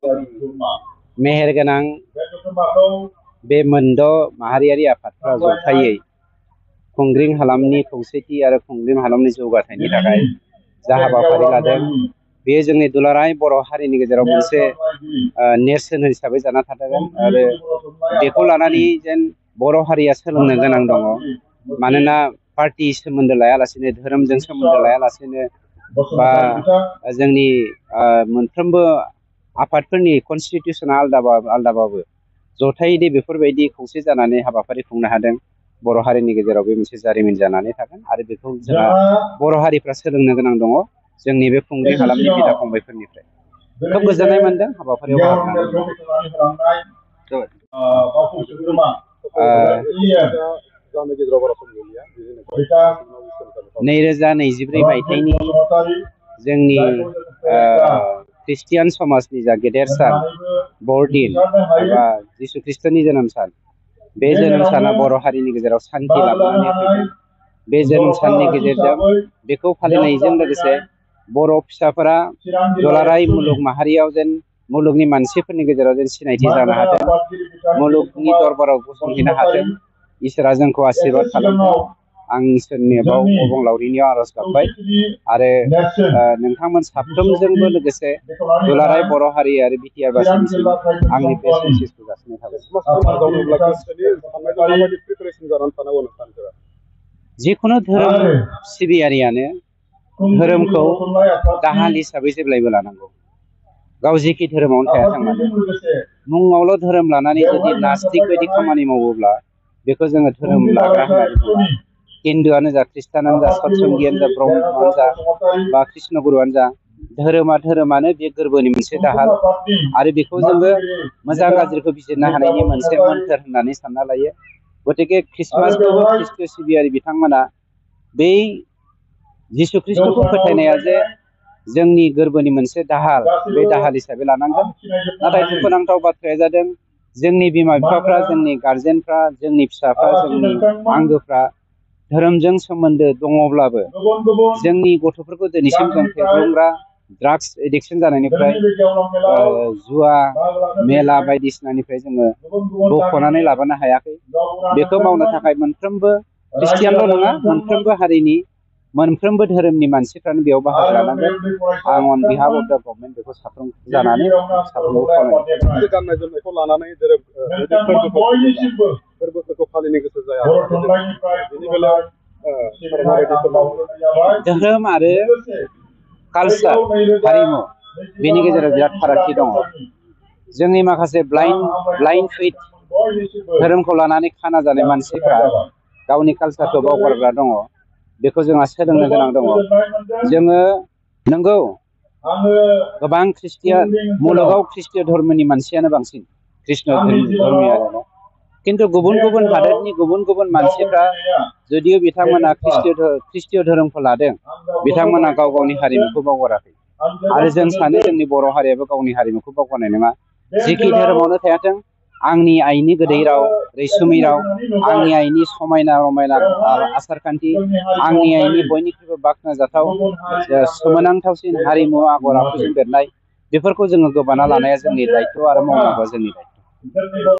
मेहेरगोनां बे मोनद' माहारियारि आफादफ्रा जथायै खुंग्रिं हालामनि खौसेथि आरो खुंग्रिं हालामनि जौगाथायनि थाखाय जा हाबाफारि लादों बेयो जोंनि दुलाराय बर' हारिनि गेजेराव मोनसे नेरसोन हिसाबै जाना थादों आरो बेखौ लानानै जेन बर' हारिया सोलोंनो गोनां दङ। मानोना पार्टी सोमोन्दो लायालासेनो धोरोमजों सोमोन्दो लायालासेनो बा जोंनि मोनफ्रोमबो आफादफोरनि कनस्टिटिउसना आलदाबाबो जथायै बेफोरबायदि खौसे जानानै हाबाफारि खुंनो हादों। बर' हारिनि गेजेराव बे मोनसे जारिमिन जानानै थागोन आरो बेखौ जोंहा बर' हारिफ्रा सोलोंनो गोनां दङ जोंनि बे खुंग्रिं हालामनि बिदा फंबायफोरनिफ्राय। खोब गोजोननाय मोनदों हाबाफारियाव बाहागो लानानै 2023 मायथाइनि जोंनि ख्रिस्टियान समाजनि जा गेदेर सान बरदिन एबा जिसु ख्रिस्ट'नि जोनोम सान, बे जोनोम साना बर' हारिनि गेजेराव सान्थि लाबोनानै फैदों। बे जोनोम साननि गेजेरजों बेखौ फालिनायजों लोगोसे बर' फिसाफोरा दुलाराय मुलुग माहारियाव जेन मुलुगनि मानसिफोरनि गेजेराव जेन सिनायथि जानो हादों, मुलुगनि दरबाराव गसंहैनो हादों। इसोरा जोंखौ आशीर्बाद खालामदों। आं इसोरनि अबंलावरिनियाव आर'ज गाबबाय आरो नोंथांमोन साफ्रोमजोंबो लोगोसे दुलाराय बर' हारि आरो बिटिआर बासिनिसिम आंनि बेस्ट उइसेसखौ जासिनाय थाबाय। जिखुनु धोरोम सिबियारियानो धोरोमखौ दाहाल हिसाबै जेब्लायबो लानांगौ। गाव जेखि धोरोमावनो थायाथों मानो मुङावल' धोरोम लानानै जुदि नास्तिक बायदि खामानि मावोब्ला बेखौ जोङो धोरोम लाग्रा होननानै बुङा। हिन्दुआनो जा, ख्रिस्टानानो जा, सतसंगियानो जा, ब्रह्मआनो जा बा कृष्ण गुरुआनो जा, धोरोमानो बे गोरबोनि मोनसे दाहाल आरो बेखौ जोङो मोजां गाज्रिखौ बिजिरनो हानायनि मोनसे मोन्थोर होननानै सानना लायो। गतिके ख्रिस्टमासखौबो ख्रिस्ट सिबियारि बिथांमोना बै जिसु ख्रिस्ट'खौ फोथायनाया जे जोंनि गोरबोनि मोनसे दाहाल, बे दाहाल हिसाबै लानांगोन। नाथाय दुखुनांथाव बाथ्राया जादों जोंनि बिमा बिफाफ्रा, जोंनि गारजेनफ्रा, जोंनि फिसाफ्रा, जोंनि आंगोफ्रा धोरोमजों सोमोन्दो दङब्लाबो जोंनि गथ'फोरखौ दिनैसिम जों फेग्लुंग्रा ड्राग्स एडिक्सन जानायनिफ्राय जुवा मेला बायदिसिनानिफ्राय जोङो बख'नानै लाबोनो हायाखै। बेखौ मावनो थाखाय मोनफ्रोमबो ख्रिस्टियानल' नङा, मोनफ्रोमबो हारिनि मोनफ्रोमबो धोरोमनि मानसिफ्रानो बेयाव बाहागो लानांगोन। आं on behalf of the government बेखौ साफ्रोम जानानै साफ्रोमबो खावलायनाय गाननाय जोमनायखौ लानानै फोरबोफोरखौ फालिनो गोसो जाया। धोरोम आरो कालचार, हारिमु, बेनि गेजेराव बिराद फारागथि दङ। जोंनि माखासे ब्लाइन्ड फेथ धोरोमखौ लानानै खाना जानाय मानसिफ्रा गावनि कालचारखौ बावगारग्रा दङ। बेखौ जोंहा सोलोंनो गोनां दङ। जोङो नंगौ गोबां मुलुगाव ख्रिस्टीय धर्मनि मानसियानो बांसिन, कृष्ण धर्मियानो। किन्तु गुबुन गुबुन हादोरनि गुबुन गुबुन मानसिफ्रा जुदियो बिथांमोना ख्रिस्टीय धोरोमखौ लादों, बिथांमोना गाव गावनि हारिमुखौ बावगाराखै। आरो जों सानो जोंनि बर' हारियाबो गावनि हारिमुखौ बावगारनाय नङा। जेखि धोरोमावनो थायाथों, आंनि आइनि गोदै राव, रैसुमै राव, आंनि आइनि समायना रमायना आसार खान्थि, आंनि आइनि बयनिख्रुइबो बाख्नायजाथाव सोमोनांथावसिन हारिमु आगर आखुजों बेरनाय, बेफोरखौ जोङो गोबाना लानाया जोंनि दायथ' आरो मावनांगौआ जोंनि दायथ'।